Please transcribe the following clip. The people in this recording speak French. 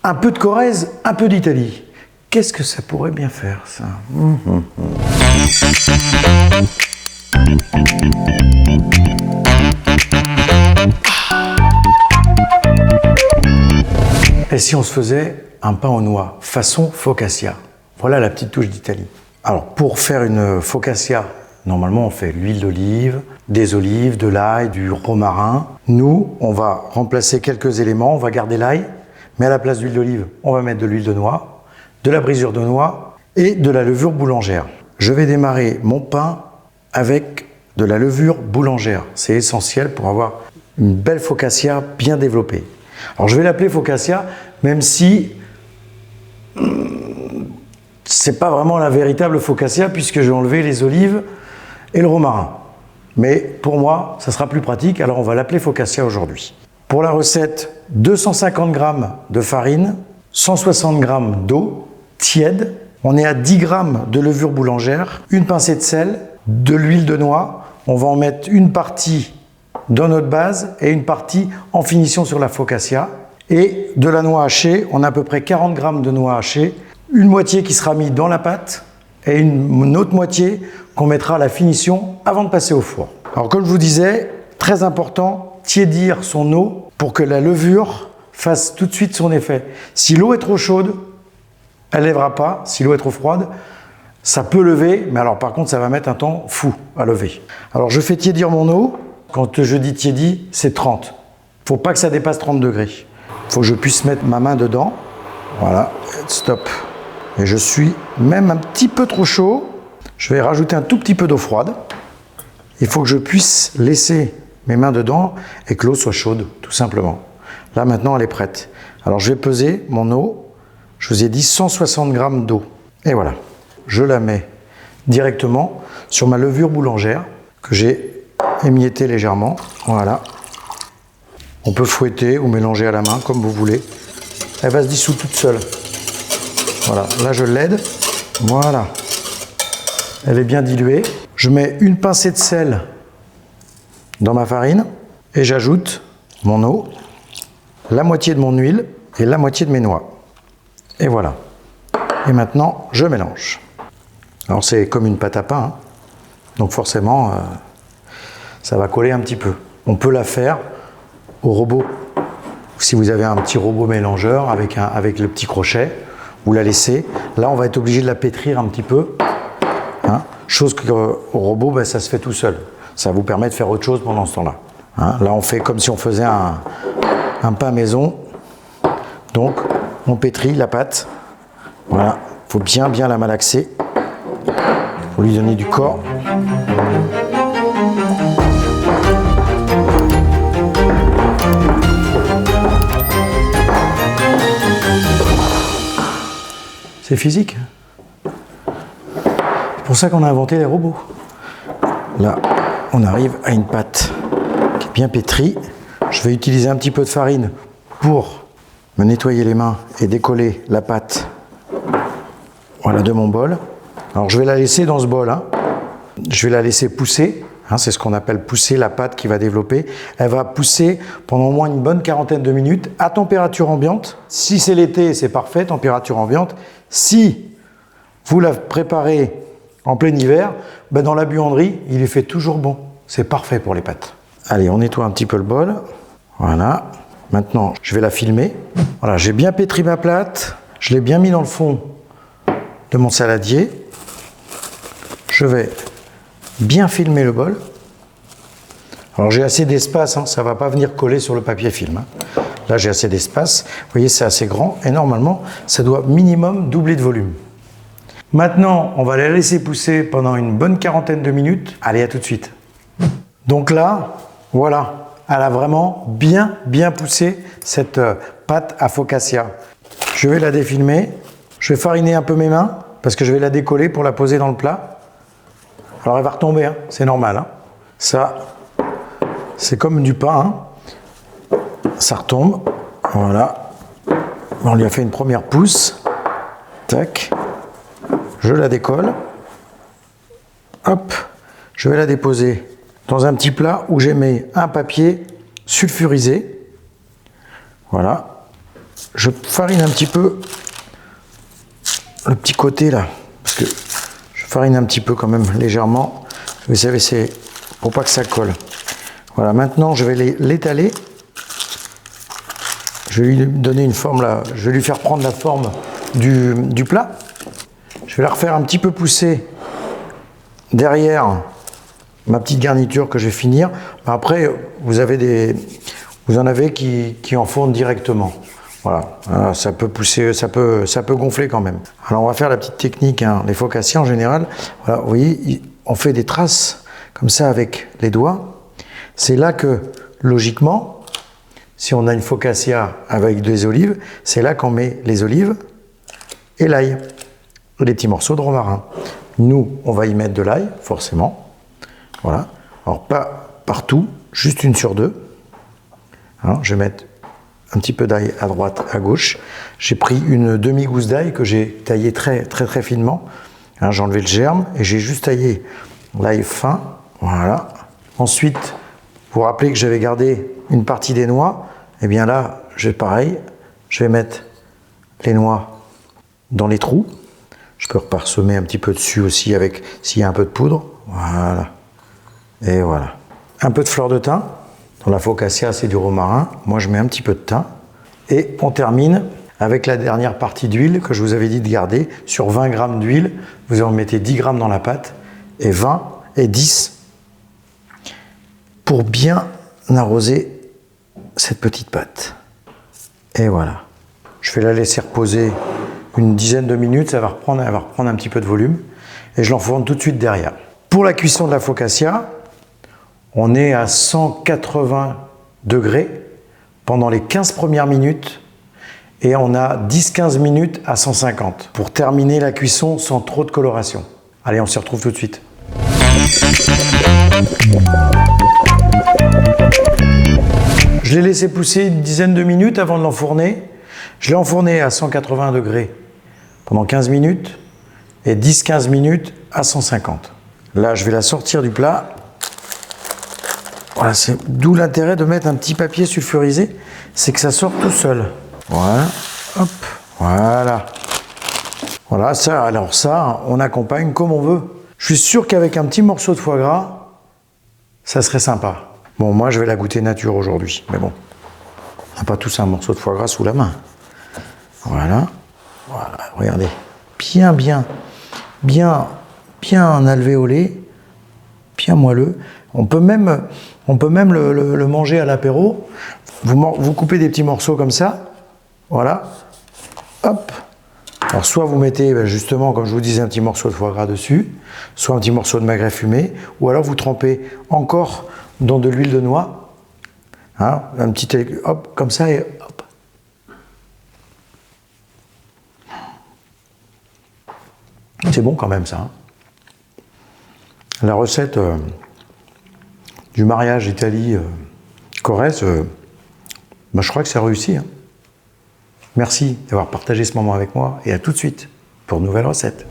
Un peu de Corrèze, un peu d'Italie. Qu'est-ce que ça pourrait bien faire, ça? Et si on se faisait un pain aux noix, façon focaccia? Voilà la petite touche d'Italie. Alors, pour faire une focaccia, normalement on fait l'huile d'olive, des olives, de l'ail, du romarin. Nous, on va remplacer quelques éléments, on va garder l'ail, mais à la place d'huile d'olive, on va mettre de l'huile de noix, de la brisure de noix et de la levure boulangère. Je vais démarrer mon pain avec de la levure boulangère. C'est essentiel pour avoir une belle focaccia bien développée. Alors je vais l'appeler focaccia, même si c'est pas vraiment la véritable focaccia puisque j'ai enlevé les olives et le romarin. Mais pour moi, ça sera plus pratique, alors on va l'appeler focaccia aujourd'hui. Pour la recette, 250 g de farine, 160 g d'eau tiède, on est à 10 g de levure boulangère, une pincée de sel, de l'huile de noix, on va en mettre une partie dans notre base et une partie en finition sur la focaccia. Et de la noix hachée, on a à peu près 40 g de noix hachée, une moitié qui sera mise dans la pâte et une autre moitié qu'on mettra à la finition avant de passer au four. Alors comme je vous disais, très important, tiédir son eau pour que la levure fasse tout de suite son effet. Si l'eau est trop chaude, elle ne lèvera pas. Si l'eau est trop froide, ça peut lever, mais alors par contre ça va mettre un temps fou à lever. Alors je fais tiédir mon eau. Quand je dis tiédi, c'est 30. Il ne faut pas que ça dépasse 30 degrés. Il faut que je puisse mettre ma main dedans. Voilà, stop. Et je suis même un petit peu trop chaud. Je vais rajouter un tout petit peu d'eau froide. Il faut que je puisse laisser mes mains dedans et que l'eau soit chaude, tout simplement. Là, maintenant, elle est prête. Alors, je vais peser mon eau. Je vous ai dit 160 g d'eau. Et voilà. Je la mets directement sur ma levure boulangère que j'ai émiettée légèrement. Voilà. On peut fouetter ou mélanger à la main, comme vous voulez. Elle va se dissoudre toute seule. Voilà, là je l'aide. Voilà. Elle est bien diluée. Je mets une pincée de sel dans ma farine et j'ajoute mon eau, la moitié de mon huile et la moitié de mes noix. Et voilà. Et maintenant, je mélange. Alors c'est comme une pâte à pain, hein. Donc forcément, ça va coller un petit peu. On peut la faire au robot. Si vous avez un petit robot mélangeur avec le petit crochet, vous la laissez. Là, on va être obligé de la pétrir un petit peu. Hein, chose qu'au robot, ça se fait tout seul. Ça vous permet de faire autre chose pendant ce temps-là. Hein, là, on fait comme si on faisait un pain maison. Donc, on pétrit la pâte. Voilà, il faut bien la malaxer. Il faut lui donner du corps. C'est physique. C'est pour ça qu'on a inventé les robots. Là, on arrive à une pâte qui est bien pétrie. Je vais utiliser un petit peu de farine pour me nettoyer les mains et décoller la pâte, voilà, de mon bol. Alors je vais la laisser dans ce bol, hein. Je vais la laisser pousser, hein, c'est ce qu'on appelle pousser la pâte qui va développer. Elle va pousser pendant au moins une bonne quarantaine de minutes à température ambiante. Si c'est l'été, c'est parfait, température ambiante. Si vous la préparez en plein hiver, dans la buanderie, il y fait toujours bon. C'est parfait pour les pâtes. Allez, on nettoie un petit peu le bol. Voilà. Maintenant, je vais la filmer. Voilà, j'ai bien pétri ma pâte. Je l'ai bien mis dans le fond de mon saladier. Je vais bien filmer le bol. Alors j'ai assez d'espace, hein, ça ne va pas venir coller sur le papier film. Hein. Là j'ai assez d'espace, vous voyez c'est assez grand et normalement ça doit minimum doubler de volume. Maintenant on va la laisser pousser pendant une bonne quarantaine de minutes. Allez, à tout de suite. Donc là, voilà, elle a vraiment bien poussé cette pâte à focaccia. Je vais la défilmer, je vais fariner un peu mes mains parce que je vais la décoller pour la poser dans le plat. Alors elle va retomber, hein, c'est normal. Hein. Ça, c'est comme du pain. Hein. Ça retombe. Voilà. On lui a fait une première pousse. Tac. Je la décolle. Hop. Je vais la déposer dans un petit plat où j'ai mis un papier sulfurisé. Voilà. je farine un petit peu le petit côté là, parce que je farine un petit peu quand même légèrement. Vous savez, c'est pour pas que ça colle. Voilà, maintenant je vais l'étaler. Je vais lui donner une forme là, je vais lui faire prendre la forme du plat. Je vais la refaire un petit peu pousser derrière ma petite garniture que je vais finir. Après, vous en avez qui en font directement. Voilà, ça peut pousser, ça peut gonfler quand même. Alors on va faire la petite technique, hein. Les focaccias en général, voilà, vous voyez, on fait des traces comme ça avec les doigts. C'est là que, logiquement, si on a une focaccia avec des olives, c'est là qu'on met les olives et l'ail, les petits morceaux de romarin. Nous, on va y mettre de l'ail, forcément. Voilà. Alors pas partout, juste une sur deux. Alors, je vais mettre un petit peu d'ail à droite, à gauche. J'ai pris une demi-gousse d'ail que j'ai taillé très finement. Hein, j'ai enlevé le germe et j'ai juste taillé l'ail fin. Voilà. Ensuite, vous vous rappelez que j'avais gardé une partie des noix. Et bien là, pareil, je vais mettre les noix dans les trous. Je peux reparsemer un petit peu dessus aussi avec s'il y a un peu de poudre. Voilà. Et voilà. Un peu de fleur de thym. Dans la focaccia, c'est du romarin. Moi, je mets un petit peu de thym. Et on termine avec la dernière partie d'huile que je vous avais dit de garder. Sur 20 g d'huile, vous en mettez 10 g dans la pâte et 20 et 10 pour bien arroser cette petite pâte. Et voilà. Je vais la laisser reposer une dizaine de minutes. Elle va reprendre un petit peu de volume. Et je l'enfourne tout de suite derrière. Pour la cuisson de la focaccia, on est à 180 degrés pendant les 15 premières minutes et on a 10-15 minutes à 150 pour terminer la cuisson sans trop de coloration. Allez, on se retrouve tout de suite. Je l'ai laissé pousser une dizaine de minutes avant de l'enfourner. Je l'ai enfourné à 180 degrés pendant 15 minutes et 10-15 minutes à 150. Là, je vais la sortir du plat. Voilà, c'est d'où l'intérêt de mettre un petit papier sulfurisé, c'est que ça sort tout seul. Voilà, hop, voilà. Voilà, ça, alors ça, on accompagne comme on veut. Je suis sûr qu'avec un petit morceau de foie gras, ça serait sympa. Bon, moi, je vais la goûter nature aujourd'hui, mais bon, on n'a pas tous un morceau de foie gras sous la main. Voilà, voilà, regardez, bien alvéolé, bien moelleux. On peut même le manger à l'apéro. Vous coupez des petits morceaux comme ça. Voilà. Hop. Alors, soit vous mettez justement, comme je vous disais, un petit morceau de foie gras dessus, soit un petit morceau de magret fumé, ou alors vous trempez encore dans de l'huile de noix. Hein, un petit, hop, comme ça et hop. C'est bon quand même ça. Hein. La recette du mariage Italie-Corrèze, je crois que c'est réussi. Hein. Merci d'avoir partagé ce moment avec moi et à tout de suite pour de nouvelles recettes.